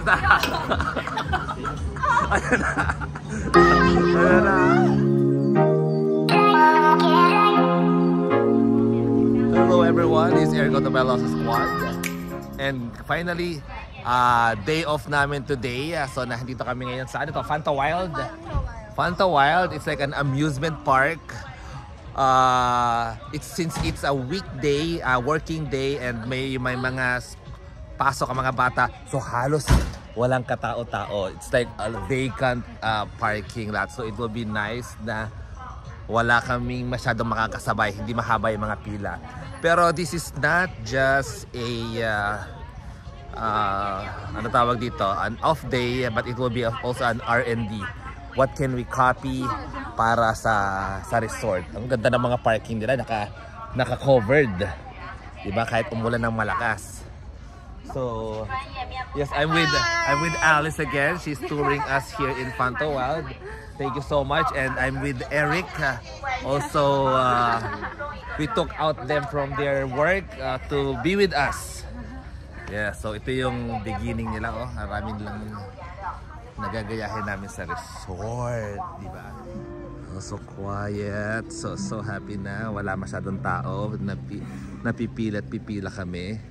na. Ayan na. Ayan na. Hello everyone, it's Eric Otobelos Squad. And finally, day off namin today. So nandito kami ngayon sa ano to? Fanta Wild. Fanta Wild, it's like an amusement park. Since it's a weekday, working day, and may mga pasok ang mga bata, so halos walang katao-tao. It's like a vacant parking lot, so it will be nice na wala kaming masyadong makakasabay, hindi mahaba yung mga pila. Pero this is not just a ano tawag dito, an off day, but it will be also an R&D. What can we copy para sa resort? Ang ganda ng mga parking nila, naka-covered. Diba? Kahit umulan ng malakas. So, yes, I'm with Alice again. She's touring us here in Fanta Wild. Thank you so much. And I'm with Eric. Also, we took out them from their work to be with us. Yeah, so ito yung beginning nila. Oh, maraming lang nagagayahin namin sa resort, di ba? Oh, so quiet, so happy na, wala masyadong tao, napipila at pipila kami.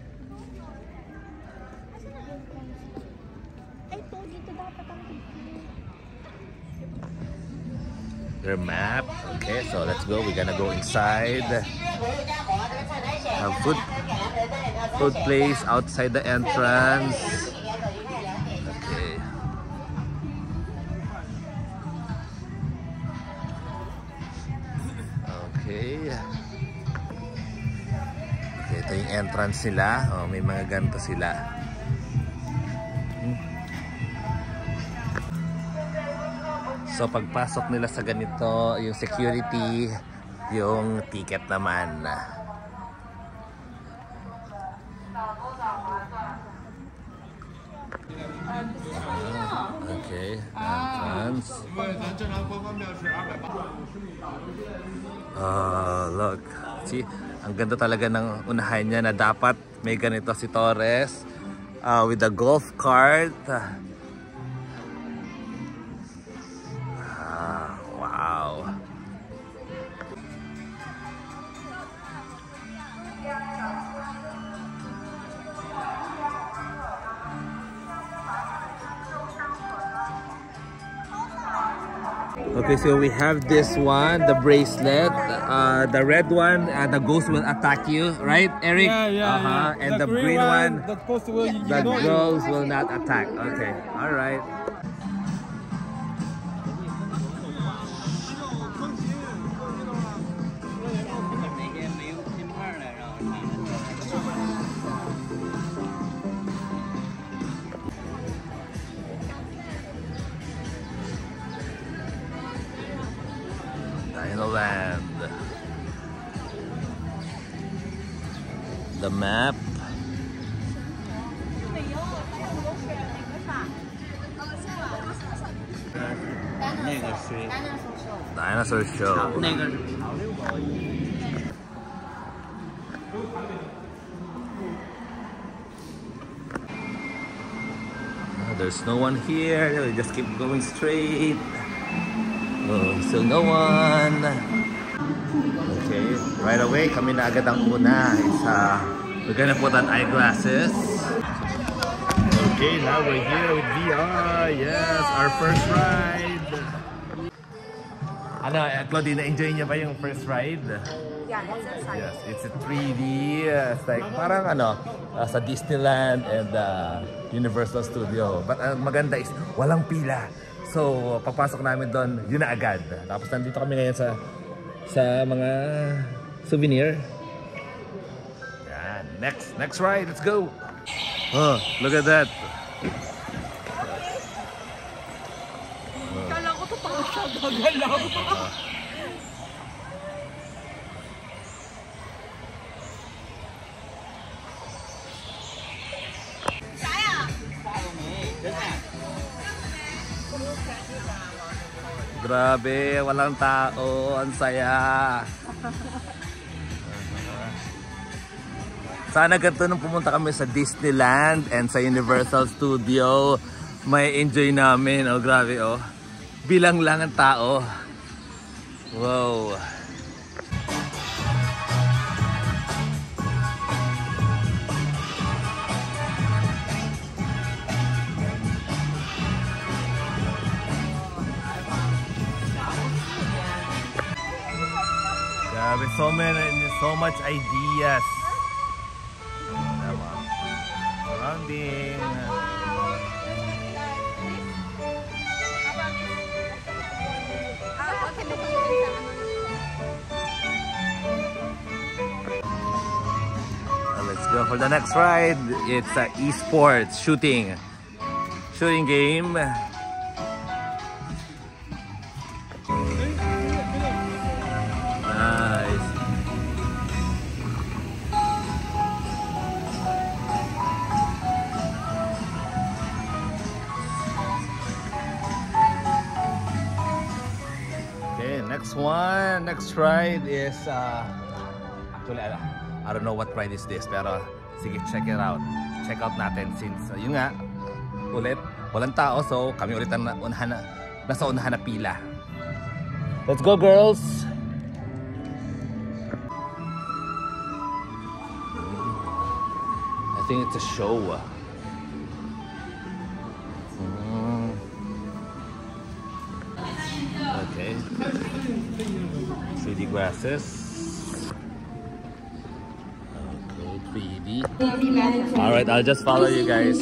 Their map. Okay, so let's go. We're gonna go inside. Have food place outside the entrance. Okay, ito yung entrance nila. Oh, may mga ganito sila. So pagpasok nila sa ganito, yung security, yung ticket naman. Okay, entrance. Look. See, ang ganda talaga ng unahan niya na dapat may ganito si Torres with the golf cart. Wow. Okay, so we have this one, the bracelet, the red one, the ghost will attack you, right, Eric? Yeah. And the green one, the ghost will not attack. Okay, all right. Land. The map. Dinosaur show. There's no one here. We just keep going straight. Oh, still no one. Okay, right away kami na agad ang una. We're gonna put on eyeglasses. Okay, now we're here with VR. Yes, our first ride. Ano, Claudine, na-enjoy niya ba yung first ride? Yeah, it's inside. Yes, it's a 3D. It's like parang ano, sa Disneyland and Universal Studio. But maganda is walang pila. So, pagpasok namin doon, yun na agad. Tapos nandito kami ngayon sa mga souvenir. Yan. Next ride, let's go! Oh, look at that! Kala ko ito pang siya gagalaw. Grabe, walang tao, ang saya. Sana ganito nung pumunta kami sa Disneyland and sa Universal Studio. May enjoy namin. Oh, grabe oh. Bilang lang ang tao. Wow. Grabe, so much ideas. Surrounding. Let's go for the next ride. It's esports shooting game. Nice. Okay, next ride is actually I don't know what ride is this, pero sige, check it out. Check out natin since yun nga, ulit walang tao, so kami ulit ang nasa unahan na pila. Let's go, girls! I think it's a show. Okay. 3D glasses. Okay, 3D. Alright, I'll just follow you guys.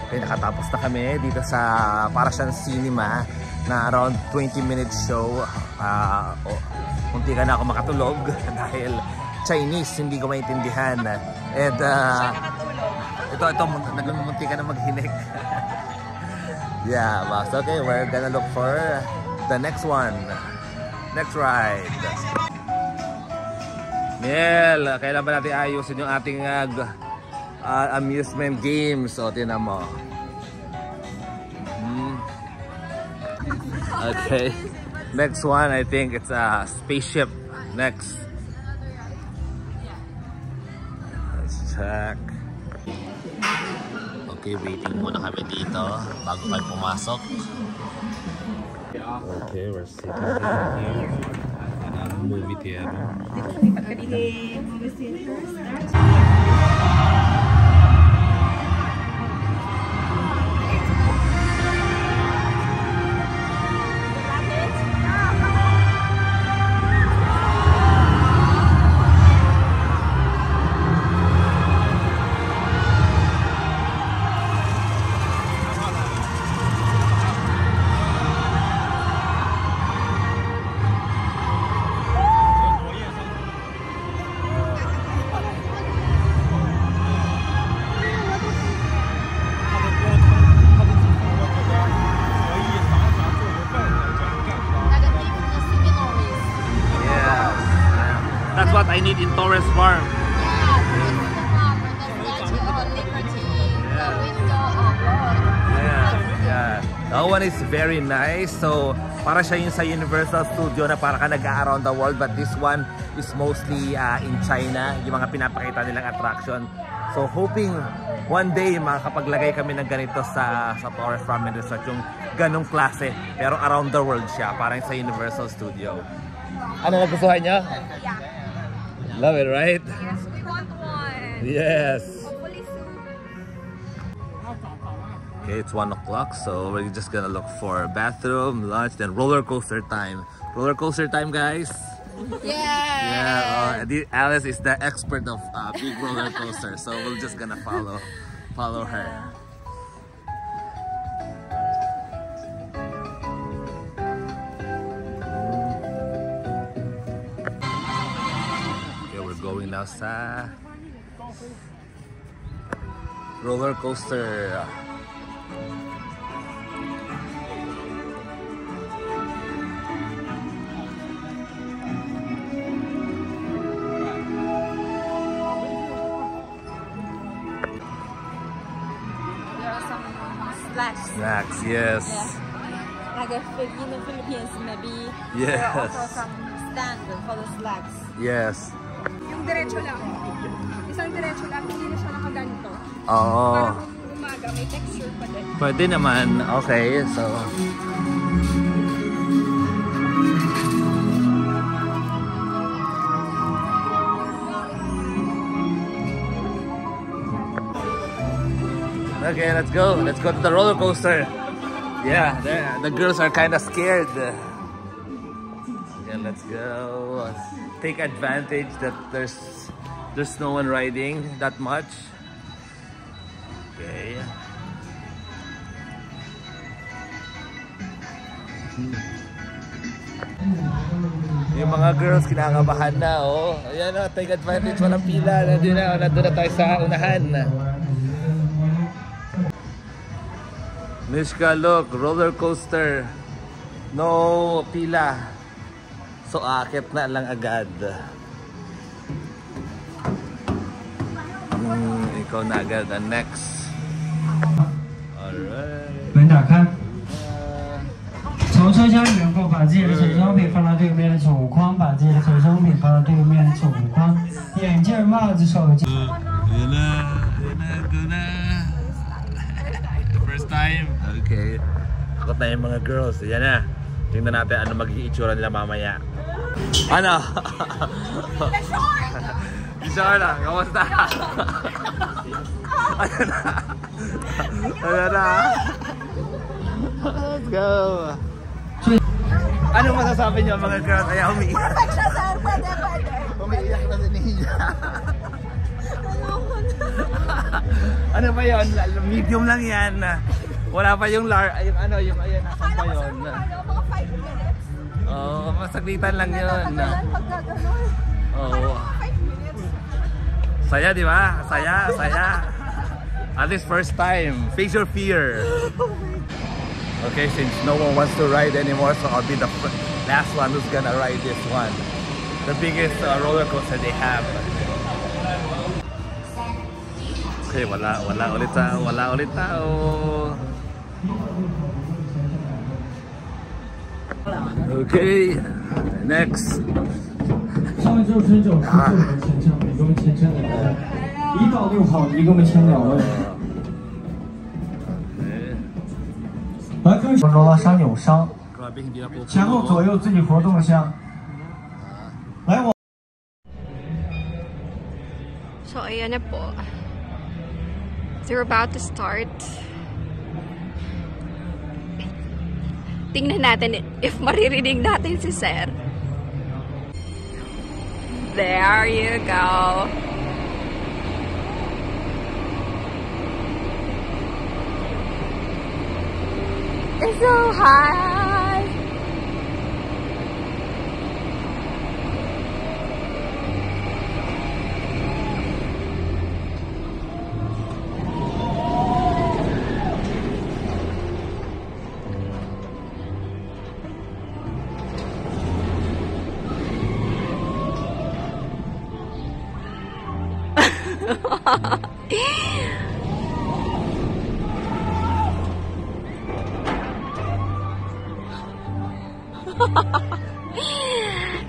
Okay, nakatapos na kami dito sa para siyang cinema na around 20-minute show. Munti ka na ako makatulog dahil Chinese, hindi ko maintindihan. And ito nagmunti ka na maghinig. Yeah, but okay, we're gonna look for the next one. Next ride. Miel, kailan ba natin ayusin yung ating amusement games? O, tinan mo. Okay. Next one, I think it's a spaceship. Next. Let's check. Okay, waiting muna kami dito bago tayo pumasok. Okay, we're sitting here in a movie theater. That's what I need in Torres Farm. Yeah. That one is very nice. So, para siya yung sa Universal Studio na para ka nag-around the world. But this one is mostly in China. Yung mga pinapakita nilang attraction. So, hoping one day makakapaglagay kami ng ganito sa Torres Farm and Resort. Yung ganong klase. Pero around the world siya. Parang sa Universal Studio. Ano nagustuhan niyo? Yeah. Love it, right? Yes, we want one. Yes. Hopefully soon. Okay, it's 1 o'clock, so we're just gonna look for bathroom, lunch, then roller coaster time. Roller coaster time, guys. Yeah. Yeah. Alice is the expert of big roller coaster, so we're just gonna follow her. Going now sa roller coaster. There are some snacks. Snacks, yes. Yeah. Like like a Philippines, maybe. Yes. Or also some stand for the flags. Yes. Yung diretso lang. Isang diretso lang, hindi na siya nakaganito. Oo. Para kung umaga, may texture pa din. Pwede naman. Okay, so... Okay, let's go. Let's go to the roller coaster. Yeah, the girls are kind of scared. Okay, let's go. Take advantage that there's no one riding that much. Okay. Yung mga girls kinakabahan na, oh. Ayan na, take advantage. Walang pila. Nandun na tayo sa unahan. Mishka, look, roller coaster. No pila. So, akit na lang agad. Ikaw na agad. Next. Alright. 门打开。从车厢里面过，把自己的随身物品放到对面的储物筐，把自己的随身物品放到对面的储物筐。眼镜、帽子、手机。 First time. Okay. Takot na yung mga girls. Yan na. Tingnan natin ano magiging itsura nila mamaya. Ano? Ishara, kamusta? Ano na? Ano na? Let's go. Ano masasabi niyo mga girls? Ay, umiiyak. Umiiyak na si Nia. Ano ba yun? Medium lang yan. Wala pa yung yung ano, yung ayan, nasan pa yun? Mga 5 minutes. Oo, masaglitan lang yun. Oo. 5 minutes. Saya, di ba? Saya, saya. At least first time. Face your fear. Okay, since no one wants to ride anymore, so I'll be the last one who's gonna ride this one. The biggest roller coaster they have. Okay, wala ulit tao. Okay, next. 上面就是春酒，是我们全程一共签证的人，1到6号一共签2位。来，各位，罗拉山扭伤，前后左右自己活动一下。来，我。 So, ayan na po. They're about to start. Tingnan natin if maririnig natin si Sir. There you go. It's so high.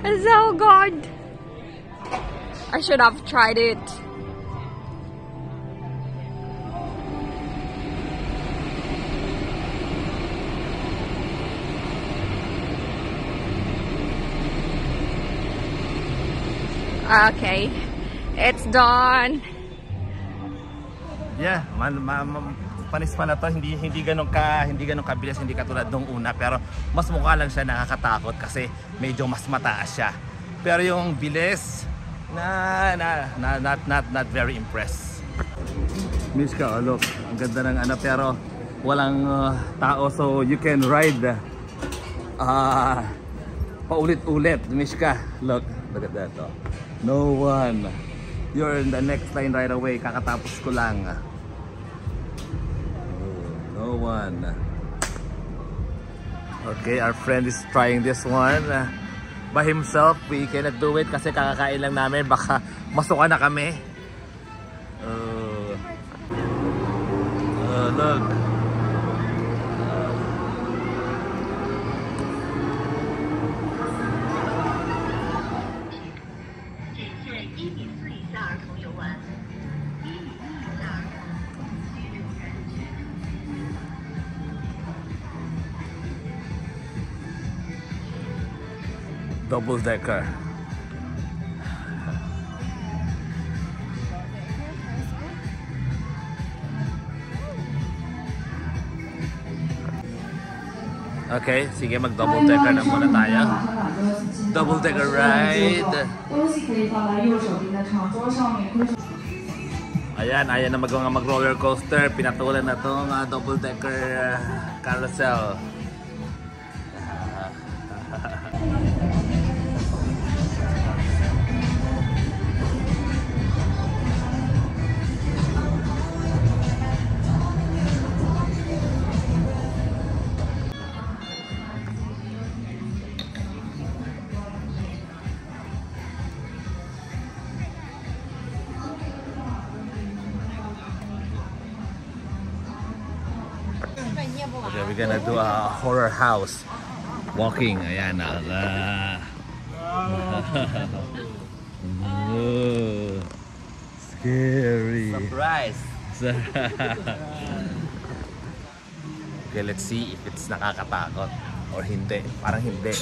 It's so good. I should have tried it. Okay, it's done. Yeah, panis pa na to, hindi ganun kabilis, hindi katulad nung una, pero mas mukha lang siya nakakatakot kasi medyo mas mataas siya. Pero yung bilis not very impressed. Mishka, oh look, ang ganda ng ano, pero walang tao, so you can ride paulit-ulit. Mishka, look at that. Oh. No one. You're in the next line right away. Kakatapos ko lang. No one. Okay, our friend is trying this one by himself. We cannot do it kasi kakakain lang namin. Baka masuka na kami. Look. Double decker. Okay, sige, mag-double decker na muna tayo. Double decker ride. Ayan na mag-roller coaster. Pinatulan na itong double decker carousel. Okay, we're gonna do a horror house walking. Ayan na. Scary. Surprise. Okay, let's see if it's nakakatakot or hindi. Parang hindi.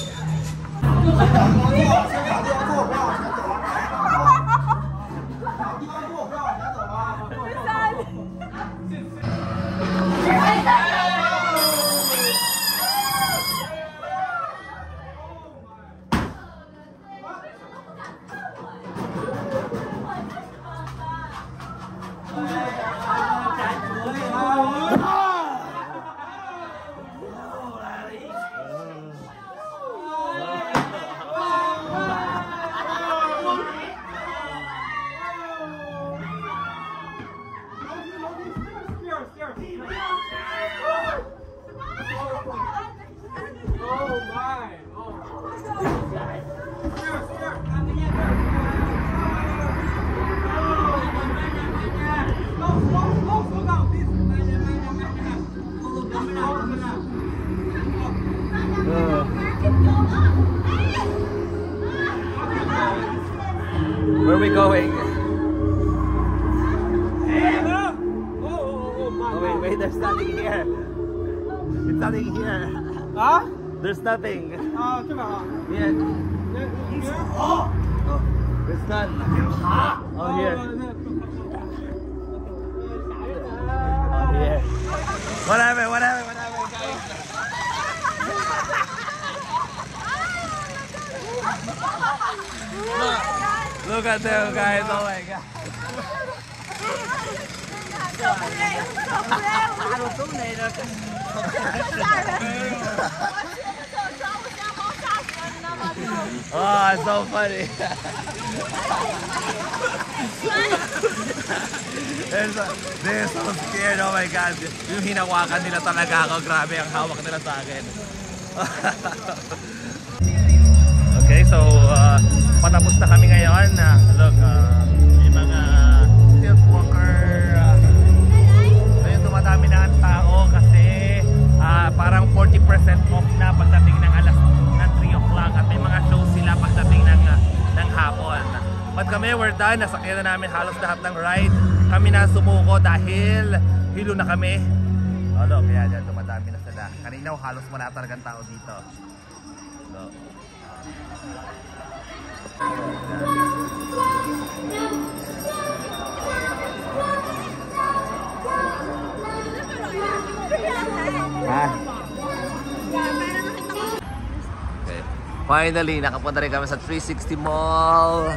Where are we going? Oh, wait, there's nothing here. It's nothing here. Huh? There's nothing. Ah, come on. Yeah. Oh, there's none. Oh, here. Oh, here. Whatever, guys. Look at them, guys. Oh my god. Oh, it's so funny. They're so scared. Oh my god. Yung hinawakan nila talaga ako. Grabe ang hawak nila sa akin. Okay, so patapos na kami ngayon. Look, may mga stilt walker. Ayun, dumadami na ang tao kasi parang 40% off na pagdating ng alas ng 3 o'clock at may mga shows sila pagdating ng hapon. But kami, we're done. Nasakyan na namin halos lahat ng ride. Kami na sumuko dahil hilo na kami. Oh, look, kaya dyan, dumadami na sila. Kanina halos wala talagang tao dito. Look. Okay. Finally, nakapunta rin kami sa 360 Mall.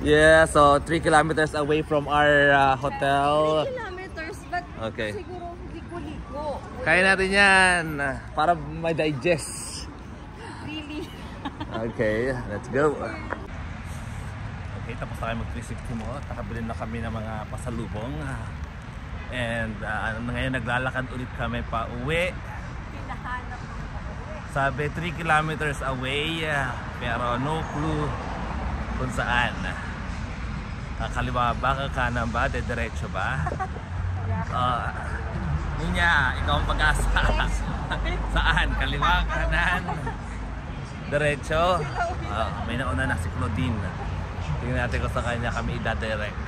Yeah, so 3 kilometers away from our hotel. 3 kilometers, but okay. Siguro liko-liko. Kaya natin yan para ma-digest. Really? Okay, let's go. Okay, tapos na kayo mag-360 Mall. Nakabili na kami ng mga pasalubong. And ngayon naglalakad ulit kami pa uwi. Pinahanap ng uwi. Sabi 3 kilometers away, pero no clue kung saan. Kakaliwa ba, kakanan ba, dediretso ba? Ninya, ikaw ang pag-asa. Saan? Kaliwa, kanan, diretso? May nauna na si Claudine. Tingnan natin kung sa kanya kami ida-direct.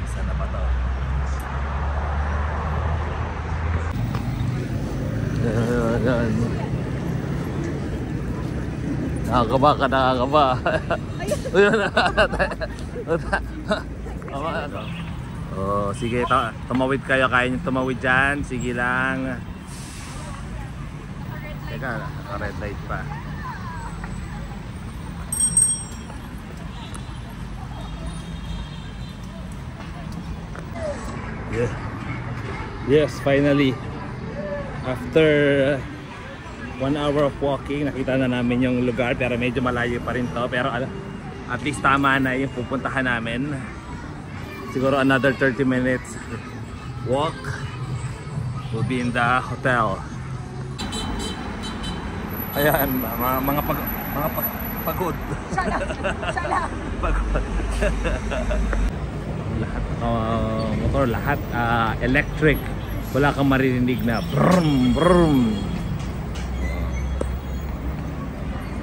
Saan na ba to? Ayan. Nakakaba ka, nakakaba. Ayun. Oh, sige, tumawid kayo. Kaya nyo tumawid dyan. Sige lang. Teka, red light pa. Yeah. Yes, finally. After 1 hour of walking, nakita na namin yung lugar, pero medyo malayo pa rin to. Pero at least tama na yung pupuntahan namin. Siguro another 30 minutes walk, we'll be in the hotel. Ayan, mga pagod. Sala. Pagod. Lahat motor, lahat electric. Wala kang maririnig na brum brum.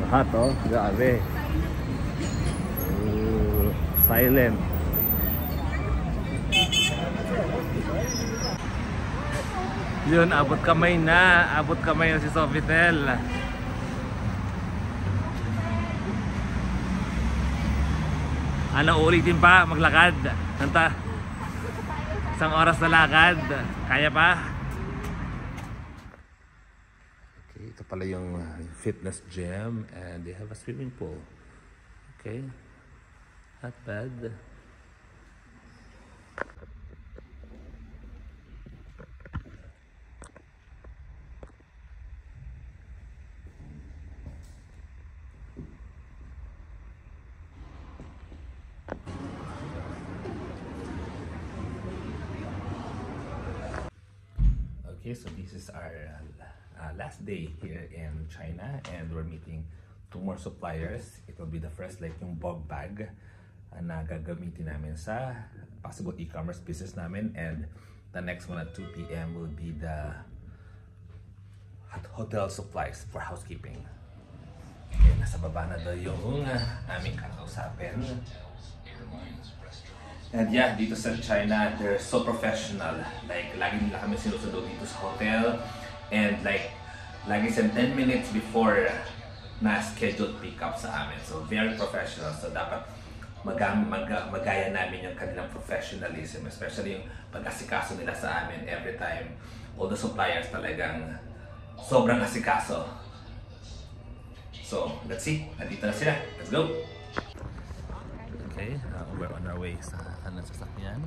Lahat grabe. Silent. Yun, abot kamay na si Sofitel. Ano, ulitin pa maglakad? Isang oras na lakad. Kaya pa? Okay, ito pala yung fitness gym and they have a swimming pool. Okay, not bad. Okay, so this is our last day here in China and we're meeting 2 more suppliers. It will be the first, like yung bog bag na gagamitin namin sa possible e-commerce business namin, and the next one at 2 p.m. will be the hotel supplies for housekeeping. Okay, nasa baba na daw yung aming kakausapin. And yeah, dito sa China, they're so professional. Like, lagi nila kami sinusunod dito sa hotel. And like, lagi 10 minutes before na scheduled pick-up sa amin. So, very professional. So, dapat magaya namin yung kanilang professionalism. Especially yung pag-asikaso nila sa amin every time. All the suppliers talagang sobrang asikaso. So, let's see. Nandito na sila. Let's go! Okay, we're on our way sa kanan sasakyan.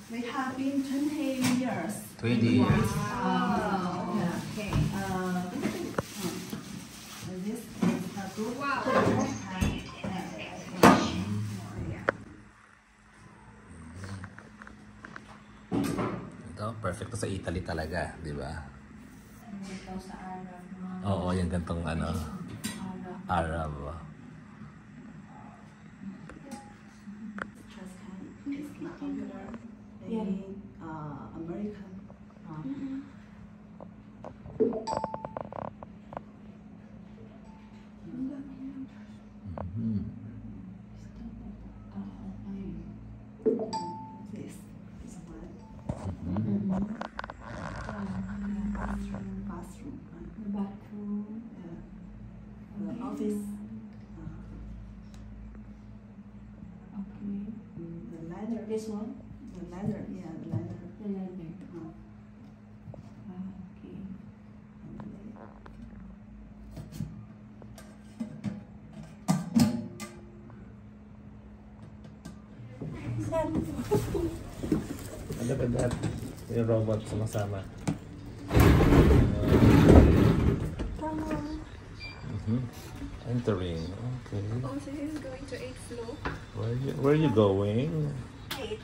We have been 20 years. 20 years. Wow. Okay. This is a group. Wow. Ito, perfect to sa Italy talaga, di ba? Ito sa Arab. Oo, yung gantong Arab. It's popular in American. This is one. Bathroom. Yeah. The office. Okay. The ladder. This one. The ladder. Yeah, the ladder. The ladder. Okay. Look at that. Yung robot sumasama. Entering. Okay. Oh, so he's going to 8th floor. Where are you going? 8.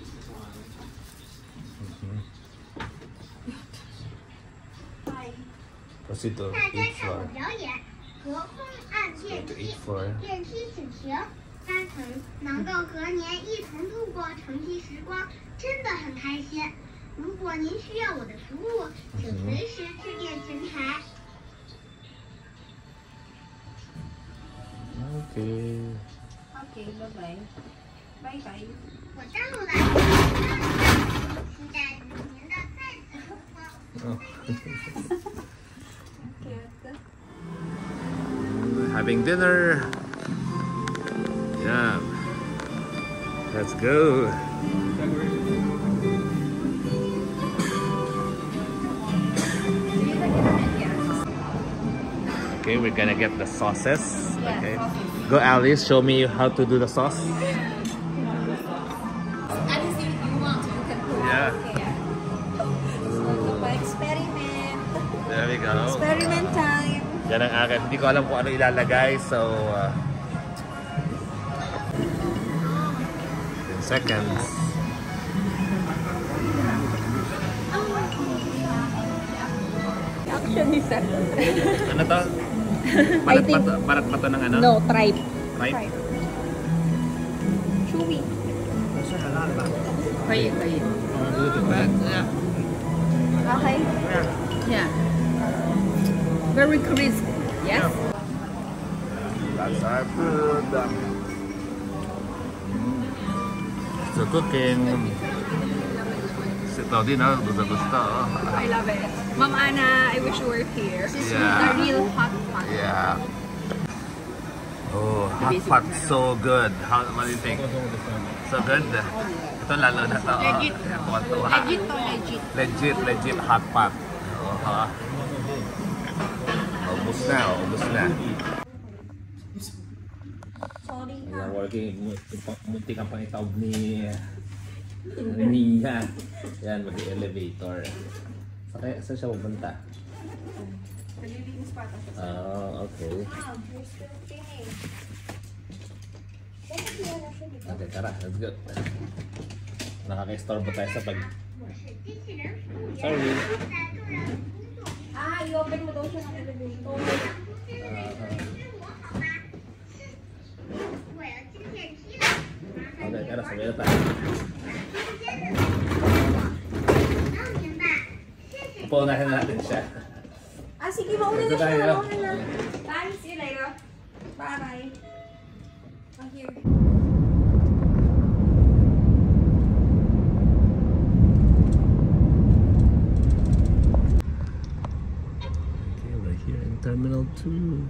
Proceed to 8th floor. 隔空按电梯，电梯请停。搭乘能够和您一同度过乘梯时光，真的很开心。如果您需要我的服务，请随时致电前台。Okay. Okay, bye-bye. Bye-bye. 我登录了，期待与您的再次重逢。 Having dinner. Yeah. Let's go. Okay, we're gonna get the sauces. Okay. Go, Alice. Show me how to do the sauce. Alice, if you want to, you can put Yeah. experiment. There we go. Experiment time. Yan ang akin. Hindi ko alam kung ano ilalagay. So, 10 seconds. Actually, sir. Ano to? Barat pa to ng ano? No, tripe. Tripe? Chewy. Okay. Yeah. Very crisp. Yes. That's our food. So cooking. Si Todi na, gusto. I love it. Ma'am Anna, I wish you were here. This is Yeah. the real hot pot. Yeah. Oh, hot pot, so good. What do you think? So good. Ito lalo na to. Legit. Legit to legit. Legit hot pot. Ubus na. Sorry. Ayan, working. Munti kang pang itawag ni Nia. Yan, mag-elevator. Saan siya pupunta? Naglilinis pa ata siya. Okay. Okay, tara. Let's go. Nakaka-istorbo tayo sa pag... Sorry. I-open mo daw siya ng elevator. Okay, tara. Sabay na tayo. Paunahin natin siya. Sige, mauna na Ito siya. tayo. Mauna na. Bye, see you later. Bye-bye. I'm here. Okay, we're here in Terminal 2.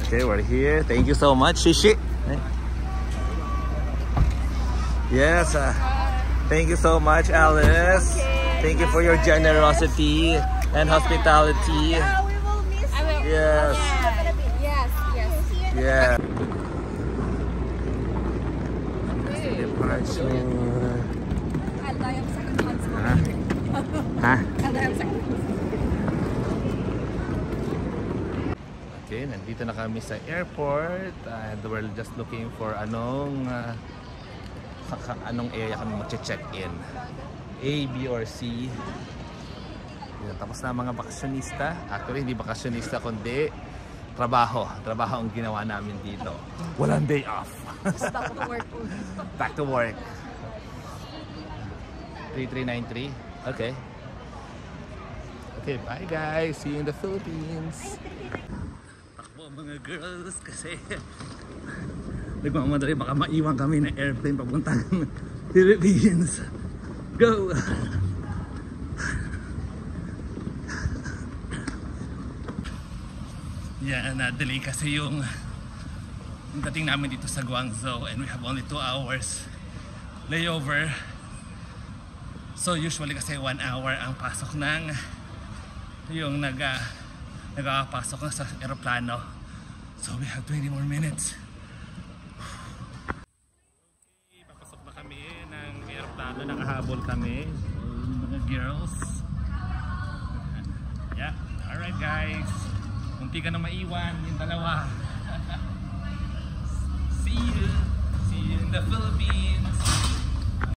Okay, we're here. Thank you so much, Shishi. Yes. Thank you so much, Alice. Thank you for your generosity and hospitality. We will miss you. Yes. Yes. Yeah. Departure. I'll die of second month's Ha? I'll die of second month's. Okay, nandito na kami sa airport and we're just looking for anong area kami mag-check-in. A, B, or C. Yan, tapos na mga bakasyonista. Actually, hindi bakasyonista kundi trabaho. Trabaho ang ginawa namin dito. Walang day off. Back to work. Back to work. 3393. Okay. Okay, bye guys. See you in the Philippines. Takbo mga girls kasi nagmamadali baka maiwan kami na airplane papuntang Philippines. Go! Yeah, na-delay kasi yung dating namin dito sa Guangzhou and we have only 2 hours layover. So usually kasi 1 hour ang pasok ng yung nagpapasok na sa aeroplano. So we have 20 more minutes. Okay, papasok na kami ng aeroplano. Nakahabol kami. Mga girls. Yeah, alright guys. Munti ka na maiwan yung dalawa. See you in the Philippines.